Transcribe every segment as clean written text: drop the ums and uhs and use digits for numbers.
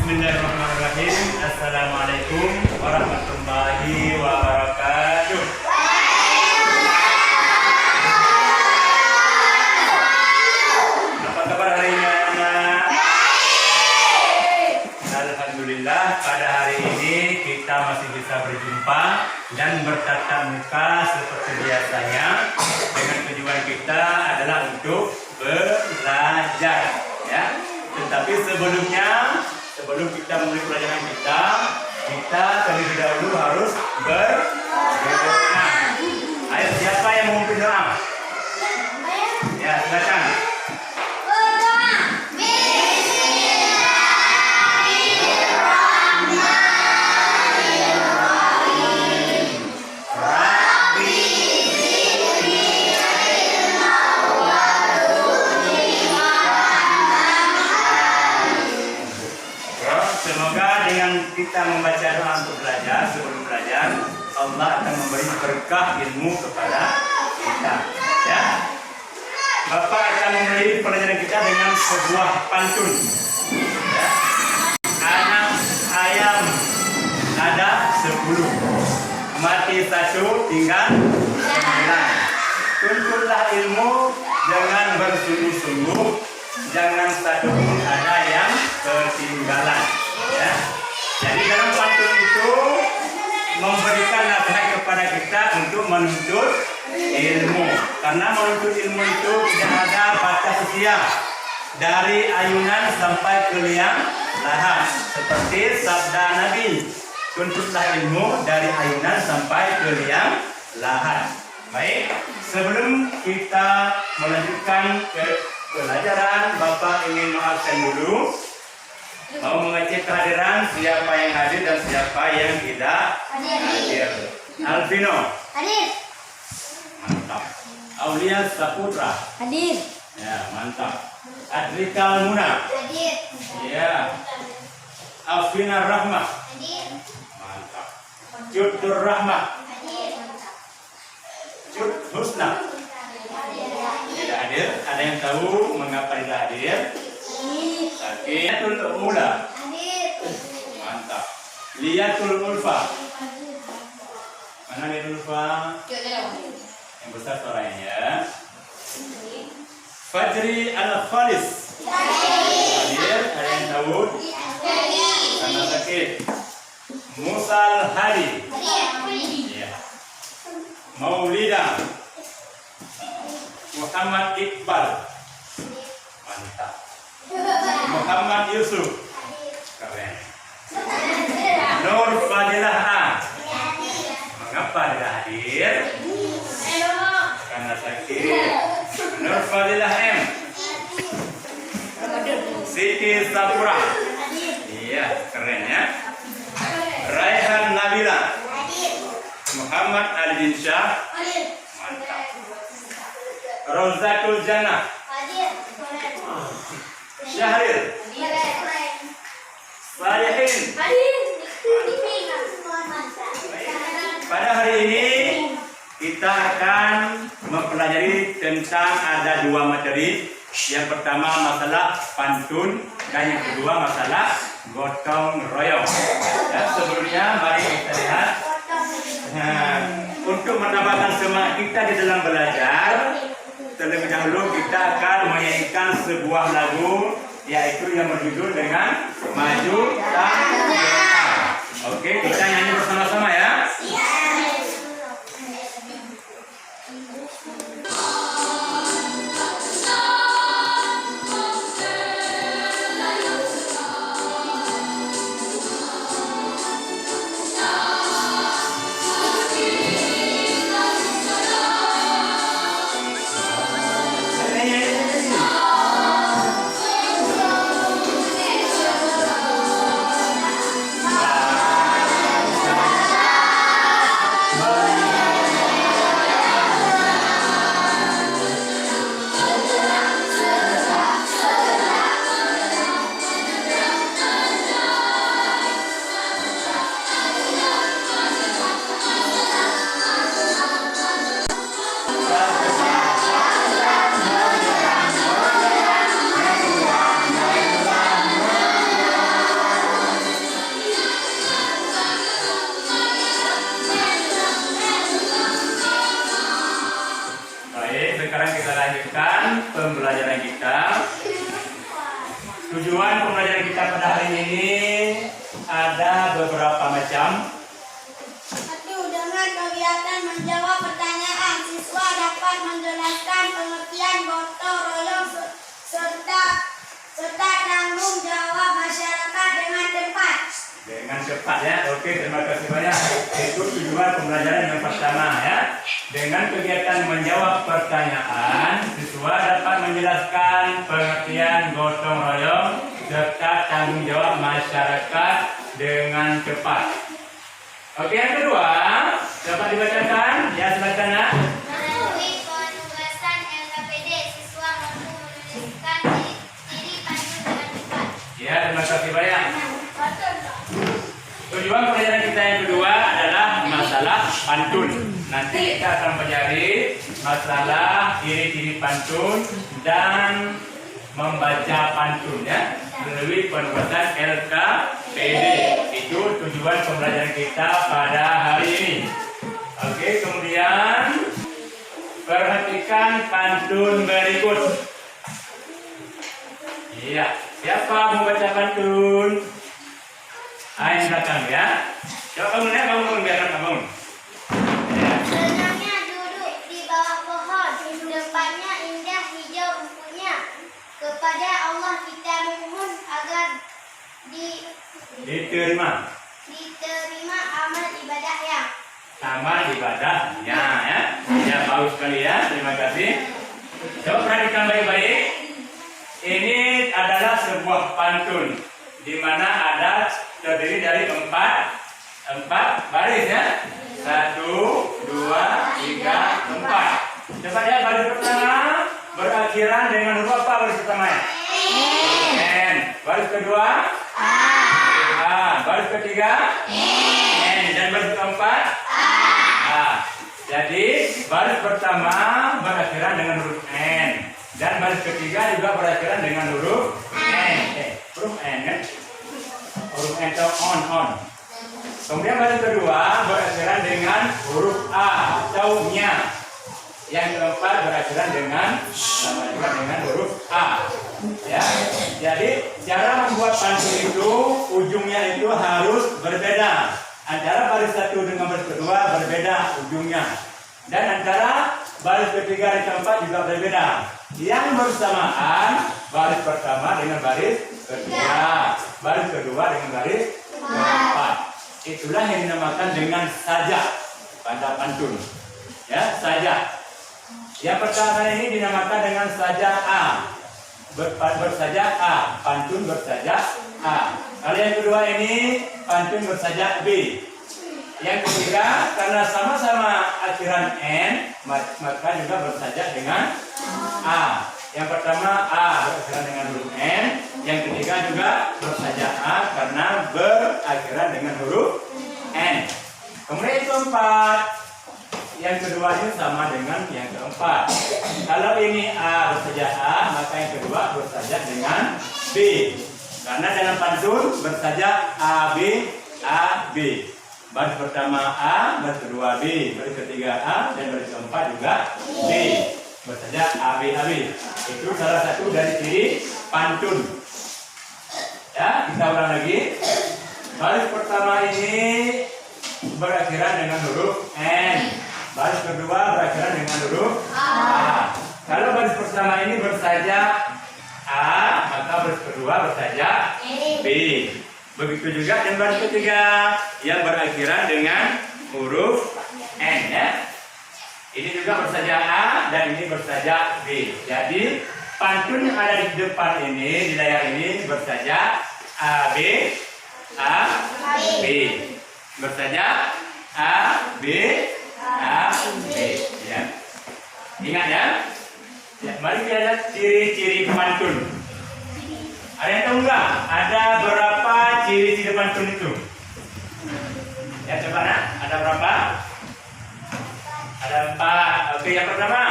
Bismillahirrahmanirrahim. Assalamualaikum warahmatullahi wabarakatuh. Apa kabar hari ini anak? Alhamdulillah pada hari ini kita masih bisa berjumpa dan bertatap muka seperti biasanya dengan tujuan kita adalah untuk belajar, ya. Tetapi sebelum kita memulai pelajaran kita terlebih dahulu harus berdoa. Ayo, siapa yang mau berdoa? Ya, silakan. Semoga dengan kita membaca doa untuk belajar, sebelum belajar, Allah akan memberi berkah ilmu kepada kita. Ya, Bapak akan memulai pelajaran kita dengan sebuah pantun. Ya. Anak ayam ada 10, mati 1, tinggal 9. Tuntutlah ilmu dengan bersungguh-sungguh, jangan satu pun ada yang ketinggalan. Ya. Jadi dalam pantun itu memberikan nasihat kepada kita untuk menuntut ilmu. Karena menuntut ilmu itu tidak ada batas usia, dari ayunan sampai ke liang lahat. Seperti sabda Nabi, tuntutlah ilmu dari ayunan sampai ke liang lahat. Baik, sebelum kita melanjutkan ke pelajaran, Bapak ingin mengabsen dulu, mau mengecek kehadiran siapa yang hadir dan siapa yang tidak hadir. Alvino Hadir. Mantap. Aulia Saputra Hadir. ya, mantap. Adrika Muna Hadir. ya. Afina Rahmah Hadir. mantap. Judur Rahmah, Hadir. Jud Husna tidak hadir. Ada yang tahu mengapa tidak hadir? Sakitul Mula Hadir. mantap. Liatul Ulfa, mana Liatul Ulfa? Yang besar suaranya ya. Fajri Al-Khalis hadir. Ada yang tahu? Karena sakit. Musal Hadi ya. Maulida Muhammad Iqbal mantap. Muhammad Yusuf keren. Nur Fadilah A, mengapa tidak hadir? Karena sakit. Nur Fadilah M, Siti Sapura iya, keren ya. Raihan Nabila, Muhammad Aldin Syah mantap. Rozatul Jannah Syahril Salihin. Pada hari ini kita akan mempelajari tentang ada 2 materi. Yang pertama masalah pantun dan yang kedua masalah gotong royong. Dan sebelumnya mari kita lihat. Nah, untuk menambahkan semangat kita di dalam belajar, terlebih dahulu kita akan menyanyikan sebuah lagu, yaitu yang berjudul dengan Maju Tak Berhenti. Oke, kita nyanyi bersama-sama ya. ini ada beberapa macam. Satu, dengan kegiatan menjawab pertanyaan, siswa dapat menjelaskan pengertian gotong royong serta tanggung jawab masyarakat dengan tepat. Dengan cepat ya. Oke, terima kasih banyak. Itu tujuan pembelajaran yang pertama ya. Dengan kegiatan menjawab pertanyaan, siswa dapat menjelaskan pengertian gotong royong serta tanggung jawab masyarakat dengan cepat. Oke, yang kedua, dapat dibacakan? Ya, silakan nak. Melalui penugasan LKPD, siswa mampu menuliskan ciri pantun dengan cepat. Ya, terima kasih banyak. Tujuan pelajaran kita yang kedua adalah masalah pantun. Nanti kita akan pelajari masalah ciri-ciri pantun dan membaca pantun ya melalui penugasan LKPD. Itu tujuan pembelajaran kita pada hari ini. Oke, kemudian perhatikan pantun berikut. Iya, siapa membaca pantun? Ayo belakang ya. Coba bangun ya, bangun biar bangun. Ya. Senangnya duduk di bawah pohon, depannya indah hijau rumputnya. Kepada Allah kita memohon agar Diterima amal ibadahnya. amal ibadahnya ya. Ya, bagus sekali ya. Terima kasih. Coba perhatikan baik-baik. Ini adalah sebuah pantun di mana ada terdiri dari empat baris ya. 1, 2, 3, 4. Coba lihat baris pertama berakhiran dengan huruf apa baris pertamanya? N. Baris kedua? A. Baris ketiga? N. Dan baris keempat? A. Jadi baris pertama berakhiran dengan huruf N. Dan baris ketiga juga berakhiran dengan huruf N. Huruf N kan? Huruf N atau on. Kemudian baris kedua berakhiran dengan huruf A atau nya. Yang keempat berakhiran dengan sama juga dengan huruf A. Ya. Jadi cara membuat pantun itu ujungnya itu harus berbeda. Antara baris satu dengan baris kedua berbeda ujungnya. Dan antara baris ketiga dan keempat juga berbeda. Yang bersamaan baris pertama dengan baris ketiga, baris kedua dengan baris keempat. Itulah yang dinamakan dengan sajak pada pantun. Ya, sajak. Yang pertama ini dinamakan dengan sajak A. Bersajak A, pantun bersajak A. Kalau yang kedua ini pantun bersajak B. Yang ketiga, karena sama-sama akhiran N, maka juga bersajak dengan A. Yang pertama A berakhiran dengan huruf N. Yang ketiga juga bersajak A karena berakhiran dengan huruf N. Kemudian yang keempat, yang kedua ini sama dengan yang keempat. Kalau ini A bersajak A, maka yang kedua bersajak dengan B. Karena dalam pantun bersajak A B. Baris pertama A, baris kedua B, baris ketiga A, dan baris keempat juga B. Bersajak A B. Itu salah satu dari ciri pantun. Ya, kita ulang lagi. Baris pertama ini berakhiran dengan huruf N. Baris kedua berakhiran dengan huruf A. Kalau baris pertama ini bersajak A, maka baris kedua bersajak B. Begitu juga dan baris ketiga yang berakhiran dengan huruf N ya. Ini juga bersajak A dan ini bersajak B. Jadi pantun yang ada di depan ini, di layar ini bersajak A B. Bersajak A B. Ya. Ingat ya. Ya, mari kita lihat ciri-ciri pantun. Ada yang tahu nggak? Ada berapa ciri-ciri pantun itu? Ya, coba nak. Ada berapa? Ada 4. Oke, yang pertama.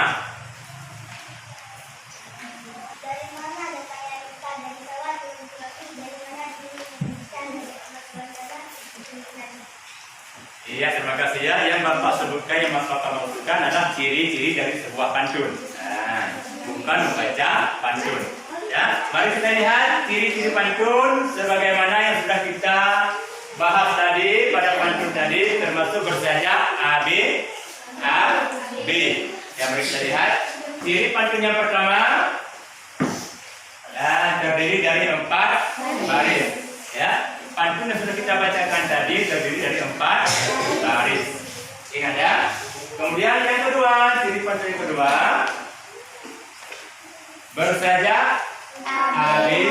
Dari mana datangnya kita dari bawah turun ke atas, dari mana dirumuskan dari amat bandara Iya, terima kasih ya. Yang Bapak sebutkan, yang Bapak maksudkan adalah ciri-ciri dari sebuah pantun. Nah, bukan membaca pantun. Ya. Ya, mari kita lihat ciri-ciri pantun sebagaimana yang sudah kita bahas tadi pada pantun tadi, termasuk bersajak A B. Ya, mari kita lihat ciri pantun yang pertama. Terdiri dari 4 baris. Ya, pantun yang sudah kita bacakan tadi terdiri dari 4 baris. Ingat ya. Kemudian yang kedua, ciri pantun yang kedua bersajak A B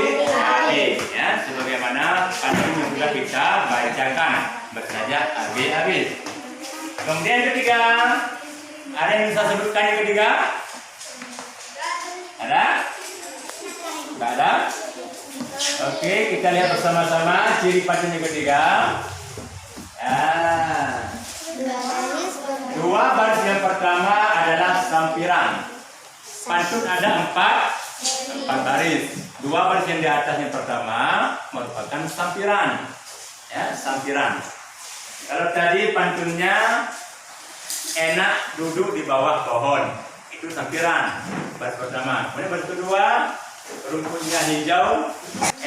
ya, sebagaimana pantun yang sudah kita bacakan bersajak A B. Kemudian yang ketiga, ada yang bisa sebutkan yang ketiga? Ada? Tidak ada? Oke, kita lihat bersama-sama ciri pantun yang ketiga. Dua baris yang pertama adalah sampiran. Pantun ada 4 baris. 2 baris yang di atas yang pertama merupakan sampiran. Ya, sampiran. Kalau tadi pantunnya enak duduk di bawah pohon, itu sampiran. Baris pertama. Kemudian baris kedua, rumputnya hijau,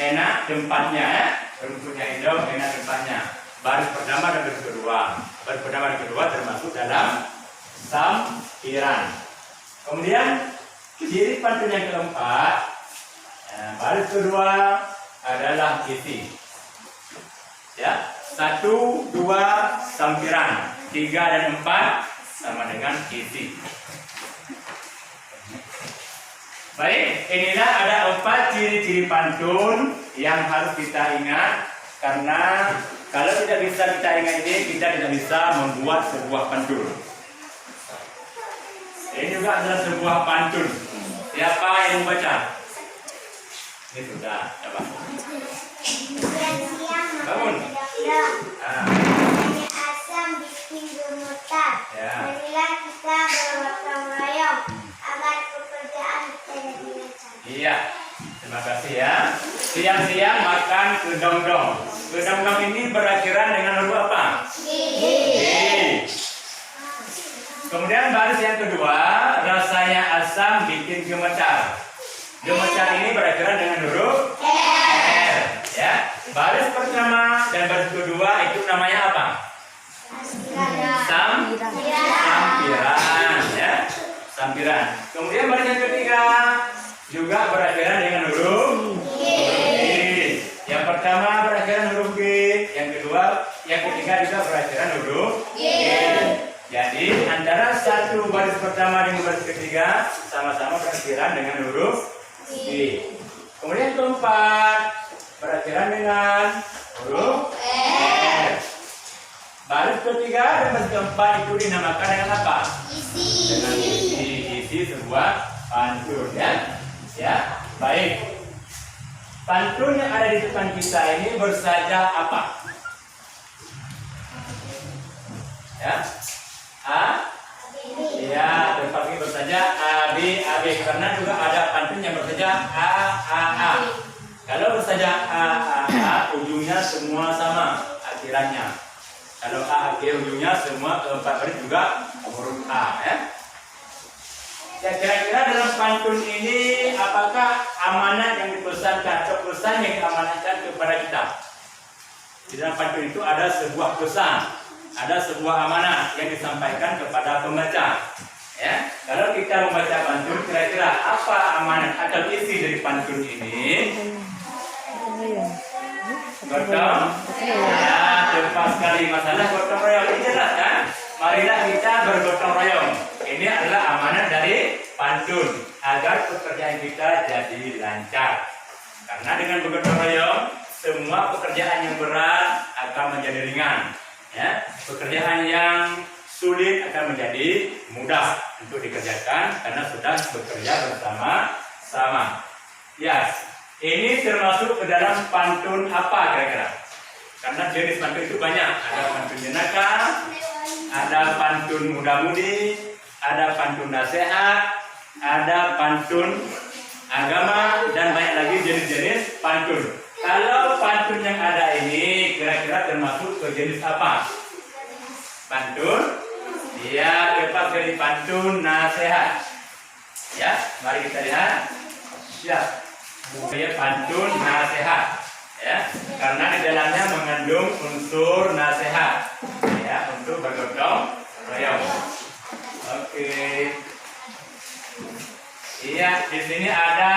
enak tempatnya. Ya. Rumputnya hijau, enak tempatnya. Baris pertama dan baris kedua. Baris pertama dan kedua termasuk dalam sampiran. Kemudian ciri pantun yang keempat, baris kedua adalah isi. Ya, 1, 2 sampiran, 3 dan 4 sama dengan isi. Baik, inilah ada 4 ciri-ciri pantun yang harus kita ingat, karena kalau tidak bisa kita ingat ini, kita tidak bisa membuat sebuah pantun. Ini juga adalah sebuah pantun. Siapa yang membaca? Ini sudah, coba. Bangun. Asam bikin gemetar. Ya. Marilah kita bergotong royong agar pekerjaan kita jadi lancar. Iya, terima kasih ya. Siang-siang makan kedong-dong. Kedong-dong ini berakhiran dengan huruf apa? G. Kemudian baris yang kedua, rasanya asam bikin gemetar. Gemetar ini berakhiran dengan huruf R. Ya. Baris pertama dan baris kedua itu namanya apa? Sampiran. Ya. Sampiran. Kemudian baris yang ketiga juga berakhiran dengan huruf G. Yang pertama berakhiran huruf G, yang kedua, yang ketiga juga berakhiran huruf G. Jadi antara satu baris pertama dengan baris ketiga sama-sama berakhiran dengan huruf G. Kemudian keempat berakhiran dengan huruf R. Baris ketiga dan baris keempat itu dinamakan dengan apa? Dengan isi sebuah pantun ya. Ya, baik. Pantun yang ada di depan kita ini bersajak apa? Ya. Ya, tempat ini bersajak A B karena juga ada pantun yang bersajak A. Kalau bersajak A ujungnya semua sama akhirannya. Kalau A akhir ujungnya semua keempat baris juga huruf A ya. Ya, kira-kira dalam pantun ini apakah amanat yang dipesankan atau pesan yang diamanatkan kepada kita? Di dalam pantun itu ada sebuah pesan, ada sebuah amanat yang disampaikan kepada pembaca. Ya, kalau kita membaca pantun, kira-kira apa amanat atau isi dari pantun ini? Gotong? Ya, tepat sekali. Masalah gotong royong ini jelas kan? Marilah kita bergotong royong. Ini adalah amanat dari pantun agar pekerjaan kita jadi lancar. Karena dengan bergotong royong, semua pekerjaan yang berat akan menjadi ringan. Ya, pekerjaan yang sulit akan menjadi mudah untuk dikerjakan karena sudah bekerja bersama-sama. Ya, ini termasuk ke dalam pantun apa kira-kira? Karena jenis pantun itu banyak. Ada pantun jenaka, ada pantun muda-mudi, ada pantun nasihat, ada pantun agama, dan banyak lagi jenis-jenis pantun. Kalau pantun yang ada ini kira-kira termasuk ke jenis apa? Pantun? Iya, tepat dari pantun nasihat. Ya, mari kita lihat. Ya. Buku pantun nasihat, ya, karena di dalamnya mengandung unsur nasihat, ya, untuk bergotong royong. Oke. Iya, di sini ada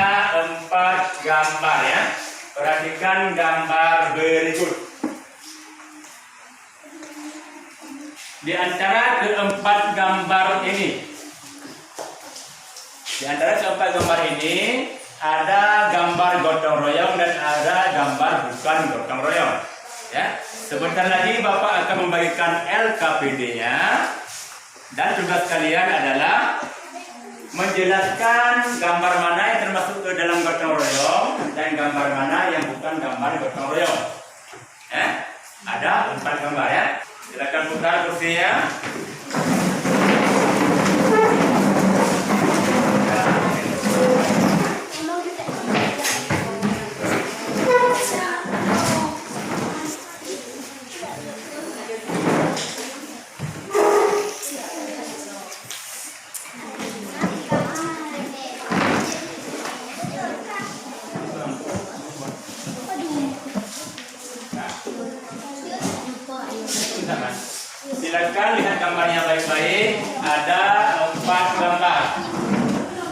4 gambar ya. Perhatikan gambar berikut. Di antara keempat gambar ini, ada gambar gotong royong dan ada gambar bukan gotong royong. Ya, sebentar lagi Bapak akan membagikan LKPD-nya dan tugas kalian adalah menjelaskan gambar mana yang termasuk ke dalam gotong royong dan gambar mana yang bukan gambar gotong royong. Ada 4 gambar ya. Silakan putar kursinya. Silakan lihat gambarnya baik-baik. Ada 4 gambar.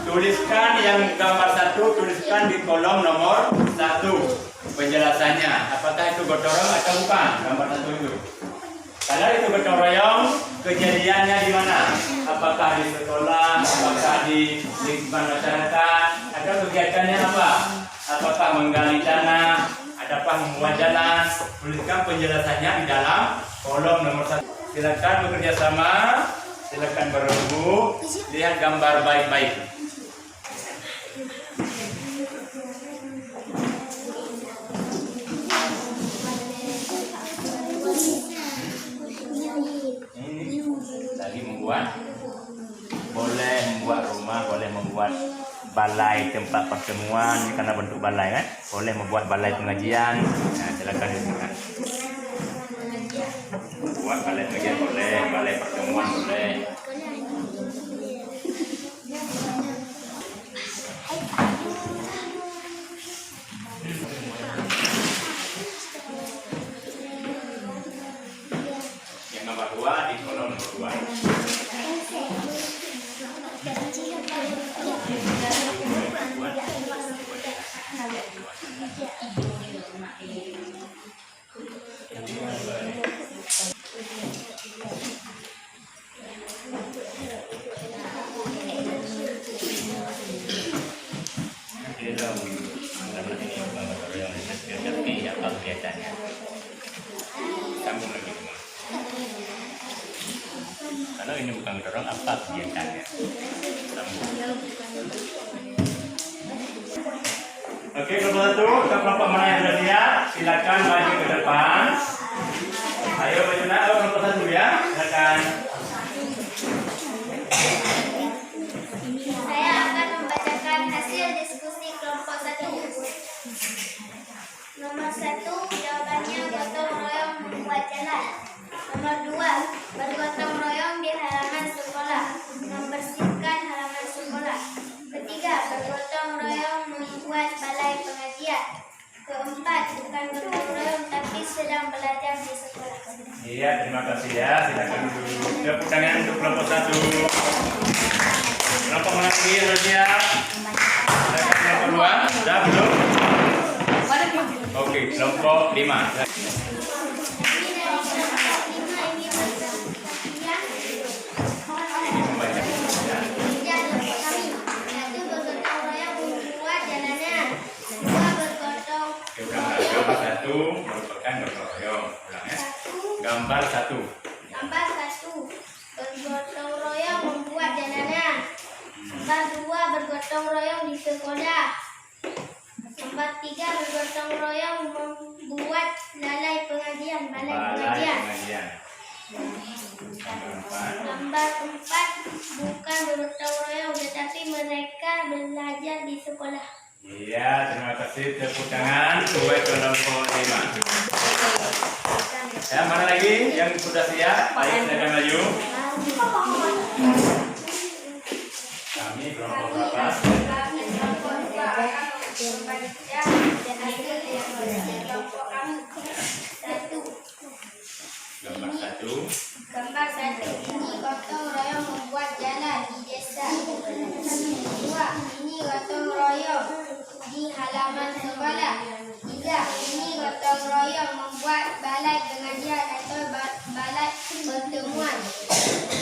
Tuliskan yang gambar 1, tuliskan di kolom nomor 1 penjelasannya. Apakah itu gotong royong atau bukan? Gambar 1 itu. Kalau itu gotong royong, kejadiannya di mana? Apakah di sekolah? Apakah di lingkungan masyarakat? Atau kegiatannya apa? Apakah menggali tanah? Adakah membuat jalan? Tuliskan penjelasannya di dalam kolom nomor 1. Silakan bekerja sama, silakan berembuk, lihat gambar baik-baik. Ini tadi boleh membuat rumah, boleh membuat balai tempat pertemuan karena bentuk balai kan, boleh membuat balai pengajian. Nah, silakan disilakan. Buat balai pengajian boleh, balai pertemuan boleh. Yang nomor 2 di kolom nomor 2. Kalau ini bukan dorong, apa kegiatannya? Oke, kelompok 1, kelompok mana yang sudah siap? Silakan maju ke depan. Ayo berjuna, kelompok 1 ya, silakan. Saya akan membacakan hasil diskusi kelompok 1. Nomor 1, jawabannya gotong royong membuat jalan. Nomor 2, bergotong royong di halaman sekolah, membersihkan halaman sekolah. Ketiga, bergotong royong membuat balai pengajian. Keempat, bukan gotong royong tapi sedang belajar di sekolah. Iya, terima kasih ya. Silakan duduk. Tepuk tangan untuk kelompok 1. Kelompok mana lagi yang sudah siap? Silakan kelompok 2. Sudah belum? Oke, kelompok 5. Merupakan gotong royong. Ulang ya. Gambar 1. Gambar 1, bergotong royong membuat jalanan. Gambar 2, bergotong royong di sekolah. Gambar 3, bergotong royong membuat balai pengajian. Gambar 4, bukan bergotong royong tetapi mereka belajar di sekolah. Iya, terima kasih. Tepuk tangan buat kelompok 5. Ya, mana lagi yang sudah siap? Ayo silakan maju. Kami kelompok berapa? 1. Gambar 1. Ini gotong royong membuat jalan di desa. 2. Ini gotong royong di halaman sekolah. 3. Ini gotong royong membuat balai pengajian atau balai pertemuan.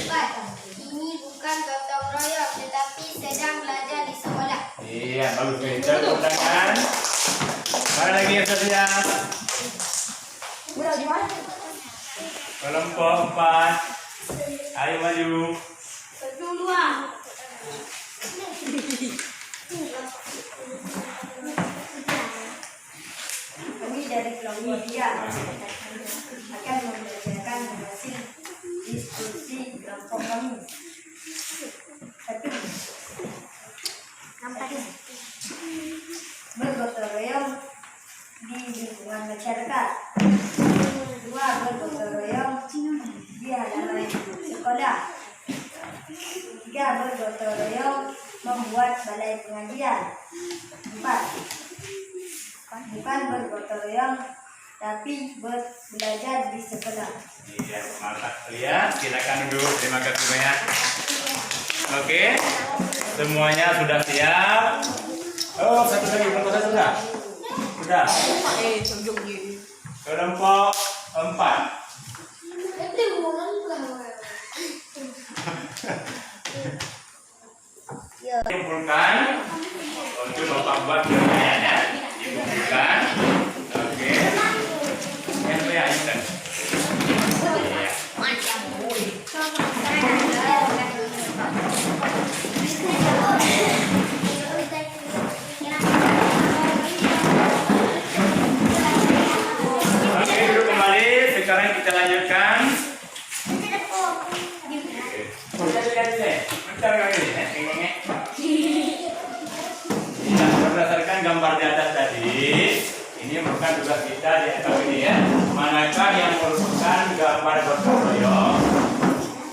4. Ini bukan gotong royong tetapi sedang belajar di sekolah. Iya, bagus. Kita tepuk tangan. Mana lagi yang satunya? Kelompok 4. Ayo maju. Duluan. Kami dari kelompok 3 akan memberikan hasil diskusi kelompok kami. 1. Bergotong royong di lingkungan masyarakat. 2. Bergotong royong di halaman sekolah. 3. Bergotong royong membuat balai pengajian. 4. Bukan bergotong royong tapi belajar di sekolah. Iya, mantap kalian. Silakan duduk. Terima kasih banyak. Oke, semuanya sudah siap. Oh, satu lagi, kelompok 1 sudah. Sudah. Kelompok 4. Kumpulkan untuk Bapak buat penilaiannya. Dikumpulkan. Oke. Yang saya ingat. Oke, duduk kembali. Sekarang kita lanjutkan. Berdasarkan gambar di atas tadi, ini merupakan tugas kita di atas ini ya. Manakah yang merupakan gambar gotong royong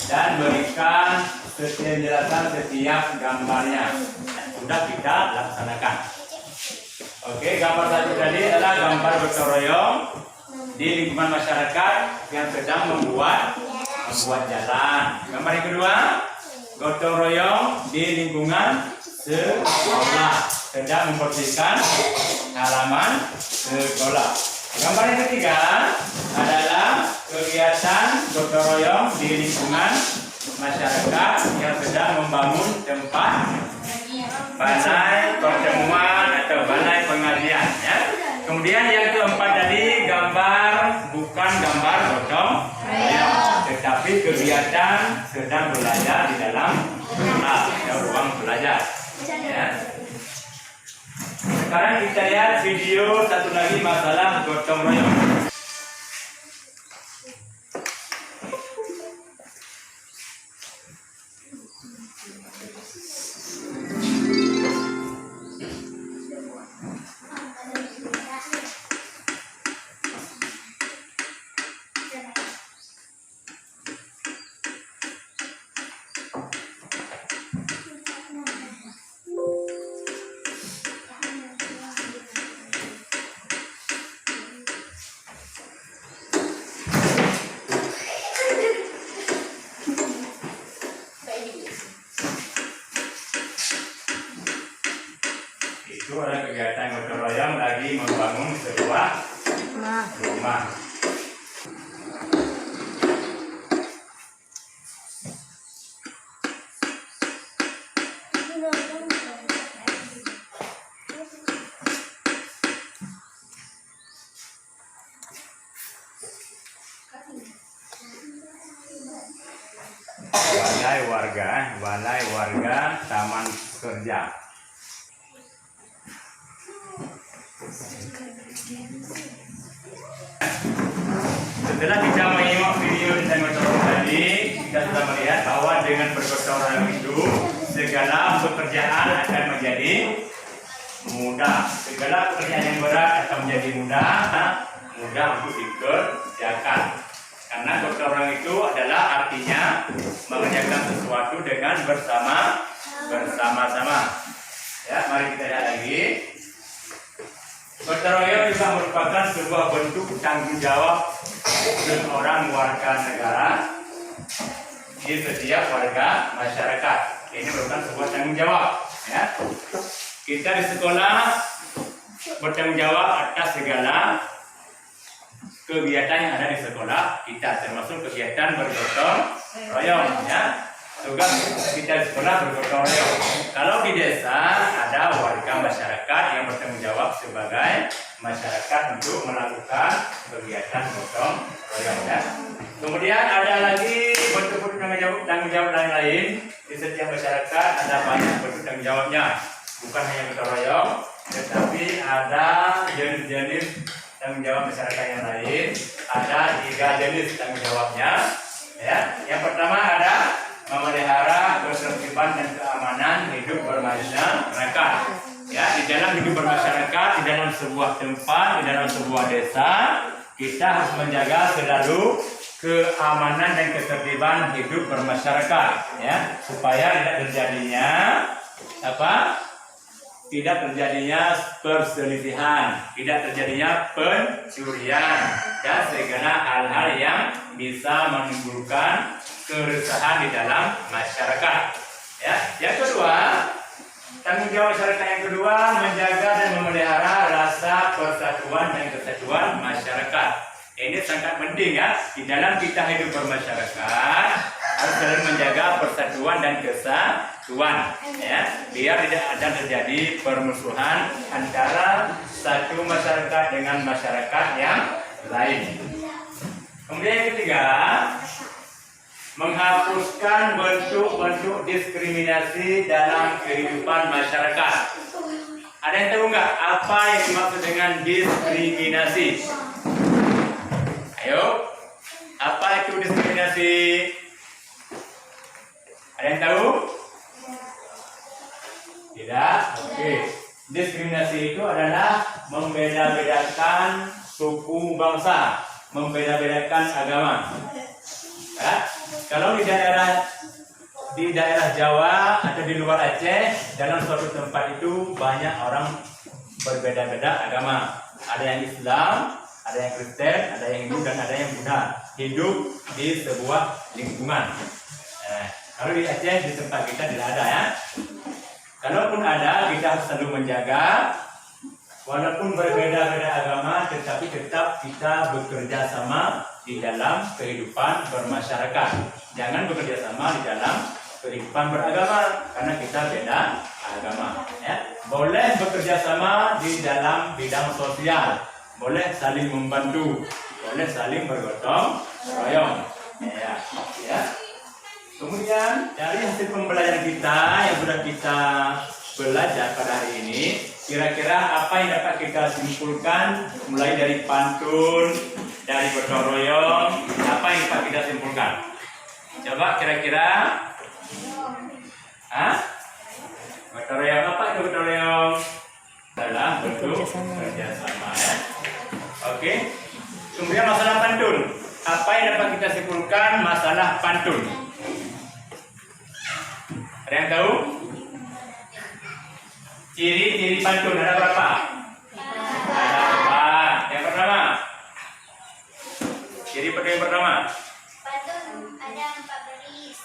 dan berikan penjelasan setiap gambarnya. Sudah kita laksanakan. Oke, gambar 1 tadi adalah gambar gotong royong di lingkungan masyarakat yang sedang membuat jalan. Gambar yang kedua, gotong royong di lingkungan sekolah sedang membersihkan halaman sekolah. Gambar yang ketiga adalah kegiatan gotong royong di lingkungan masyarakat yang sedang membangun tempat balai pertemuan atau balai pengajian ya. Kemudian yang keempat tadi gambar bukan gambar gotong royong tetapi kegiatan sedang belajar di dalam kelas atau ruang belajar ya. Sekarang kita lihat video satu lagi masalah gotong royong. Itu adalah kegiatan gotong royong lagi membangun sebuah rumah. Balai warga Taman Kerja. Setelah kita menyimak video dan gotong tadi, kita sudah melihat bahwa dengan bergotong royong itu segala pekerjaan akan menjadi mudah. Segala pekerjaan yang berat akan menjadi mudah untuk dikerjakan. Karena gotong royong itu adalah artinya mengerjakan sesuatu dengan bersama-sama. Ya, mari kita lihat lagi. Gotong royong juga merupakan sebuah bentuk tanggung jawab seorang warga negara di setiap warga masyarakat. Ini merupakan sebuah tanggung jawab. Ya. Kita di sekolah bertanggung jawab atas segala kegiatan yang ada di sekolah kita, termasuk kegiatan bergotong royong. Ya. Tugas kita di sekolah bergotong royong. Kalau di desa ada warga masyarakat yang bertanggung jawab sebagai masyarakat untuk melakukan kegiatan gotong royong. Ya. Kemudian ada lagi bentuk-bentuk tanggung jawab lain-lain di setiap masyarakat, ada banyak bentuk tanggung jawabnya, bukan hanya gotong royong, tetapi ada jenis-jenis tanggung jawab masyarakat yang lain. Ada 3 jenis tanggung jawabnya. Ya, yang pertama ada memelihara ketertiban dan keamanan hidup bermasyarakat. Ya, di dalam hidup bermasyarakat, di dalam sebuah tempat, di dalam sebuah desa, kita harus menjaga selalu keamanan dan ketertiban hidup bermasyarakat, ya, supaya tidak terjadinya tidak terjadinya perselisihan, tidak terjadinya pencurian dan segala hal-hal yang bisa menimbulkan keresahan di dalam masyarakat. Ya, yang kedua, tanggung jawab masyarakat yang kedua menjaga dan memelihara rasa persatuan dan kesatuan masyarakat. Ini sangat penting ya, di dalam kita hidup bermasyarakat harus saling menjaga persatuan dan kesatuan, ya, biar tidak ada terjadi permusuhan antara satu masyarakat dengan masyarakat yang lain. Kemudian yang ketiga, menghapuskan bentuk-bentuk diskriminasi dalam kehidupan masyarakat. Ada yang tahu nggak apa yang dimaksud dengan diskriminasi? Ayo, apa itu diskriminasi? Ada yang tahu? Tidak? Oke. Diskriminasi itu adalah membeda-bedakan suku bangsa, membeda-bedakan agama. Ya? Kalau di daerah Jawa atau di luar Aceh, dalam suatu tempat itu banyak orang berbeda-beda agama. Ada yang Islam, ada yang Kristen, ada yang Hindu, dan ada yang Buddha. Hidup di sebuah lingkungan. Kalau di Aceh, di tempat kita tidak ada ya. Kalaupun ada, kita harus selalu menjaga. Walaupun berbeda-beda agama, tetapi tetap kita bekerja sama di dalam kehidupan bermasyarakat. Jangan bekerja sama di dalam kehidupan beragama, karena kita beda agama. Ya. Boleh bekerja sama di dalam bidang sosial, boleh saling membantu, boleh saling bergotong royong. Ya. Kemudian dari hasil pembelajaran kita yang sudah kita belajar pada hari ini, kira-kira apa yang dapat kita simpulkan mulai dari pantun, dari gotong royong, apa yang dapat kita simpulkan? Coba kira-kira, gotong royong apa itu gotong royong? Dalam bentuk kerjasama ya. Oke. Kemudian masalah pantun, apa yang dapat kita simpulkan masalah pantun? Ada yang tahu? Ciri-ciri pantun ada berapa? Ada 4. Yang pertama, ciri pantun yang pertama. Pantun ada 4 baris.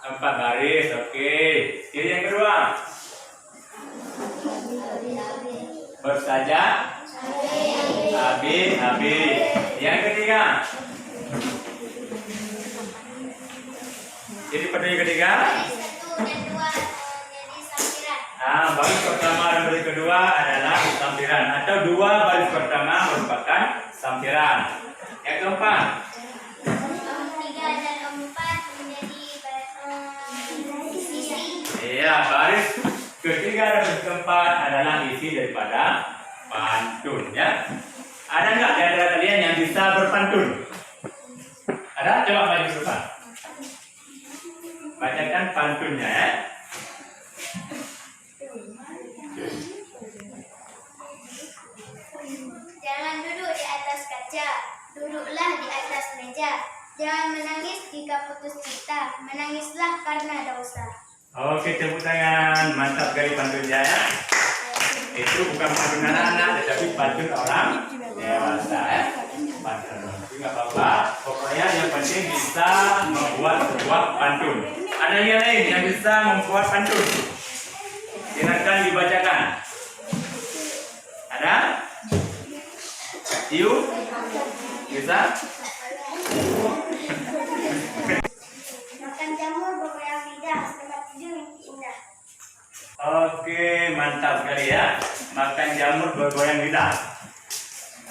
4 baris, oke. Ciri yang kedua. Bersaja. Habis. Yang ketiga. Ciri pantun yang ketiga. Baris 1 dan 2 jadi sampiran. Baris pertama dan baris kedua adalah sampiran, atau 2 baris pertama merupakan sampiran. Yang keempat, 3 dan 4 menjadi isi. iya, baris ketiga dan baris keempat adalah isi daripada pantun ya. Ada nggak di antara kalian yang bisa berpantun? Ada? Coba maju ke depan. Bacakan pantunnya ya. Jangan duduk di atas kaca, duduklah di atas meja. Jangan menangis jika putus cinta, menangislah karena dosa. Oke, tepuk tangan. Mantap sekali pantunnya ya. Itu bukan pantun anak-anak, tetapi pantun orang dewasa ya. Pantun. Tapi nggak apa-apa. Pokoknya yang penting bisa membuat sebuah pantun. Ada yang lain yang bisa membuat pantun? Silakan dibacakan. Ada? You? Bisa? Makan jamur bergoyang lidah, tempat tidur yang indah. Oke, mantap sekali ya. Makan jamur bergoyang lidah.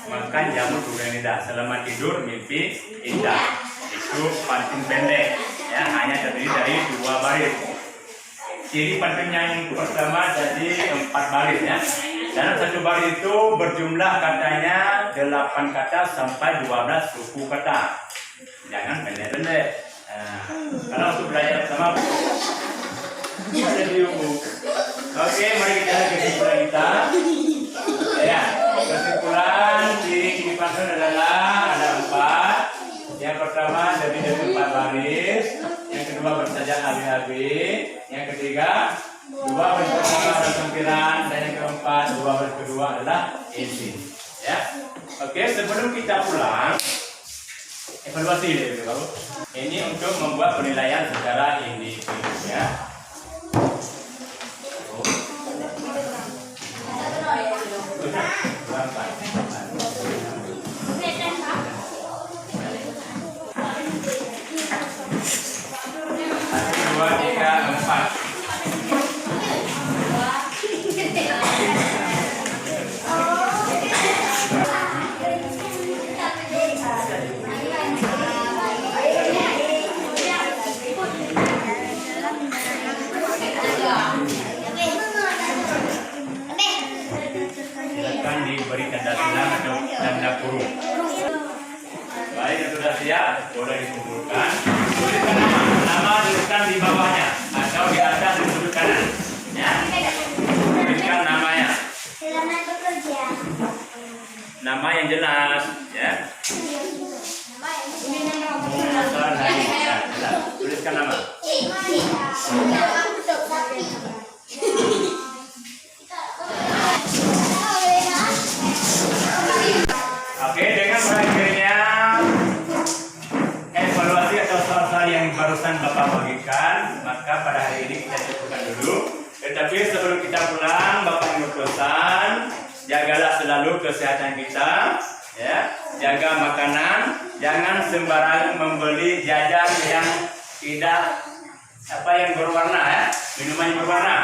Makan jamur bergoyang lidah. Selama tidur mimpi indah. Itu pantun pendek. Ya, hanya terdiri dari 2 baris. Ciri pantunnya yang pertama jadi 4 baris ya. Dalam 1 baris itu berjumlah katanya 8 kata sampai 12 suku kata. Jangan pendek-pendek. Kalau untuk belajar bersama ada di buku. Oke, mari kita lihat kesimpulan kita. Ya, kesimpulan ciri pantun adalah ada 4. Yang pertama dari 4 baris. Yang kedua bersaja habis-habis. Yang ketiga 2 baris pertama ada sampiran. Dan yang keempat 2 baris kedua adalah isi. Ya, oke, sebelum kita pulang evaluasi dulu. Ini untuk membuat penilaian secara individu ya. Dua, tiga, 4. Silakan diberi tanda silang atau tanda kurung. Baik, yang sudah siap, boleh dikumpulkan. Tuliskan nama tuliskan di bawahnya atau di atas di sudut kanan. Ya, tuliskan namanya. Selamat bekerja. Nama yang jelas, ya. Asal hari, ya, jelas. Tuliskan nama. Oke, dengan berakhirnya evaluasi atau soal-soal yang barusan Bapak bagikan, maka pada hari ini kita cukupkan dulu. Tetapi sebelum kita pulang, Bapak ingin berpesan, jagalah selalu kesehatan kita, ya, jaga makanan, jangan sembarang membeli jajan yang tidak yang berwarna ya, minuman yang berwarna.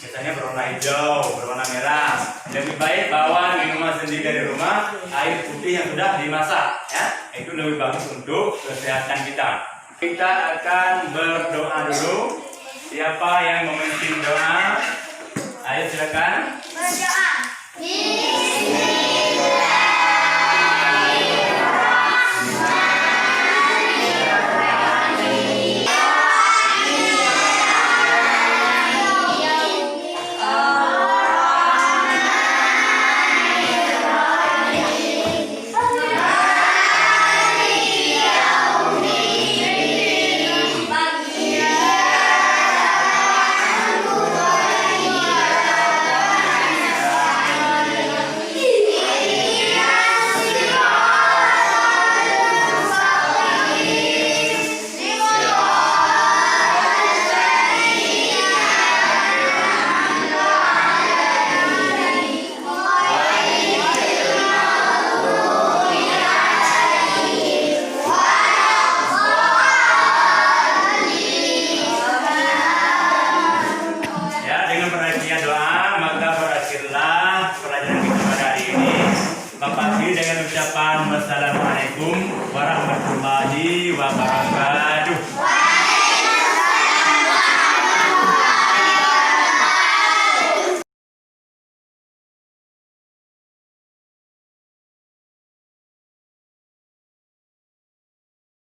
Biasanya berwarna hijau, berwarna merah. Lebih baik bawa minuman sendiri dari rumah, air putih yang sudah dimasak, ya. Itu lebih bagus untuk kesehatan kita. Kita akan berdoa dulu. Siapa yang memimpin doa? Ayo silakan. Berdoa. Bapak dengan ucapan wassalamualaikum warahmatullahi wabarakatuh.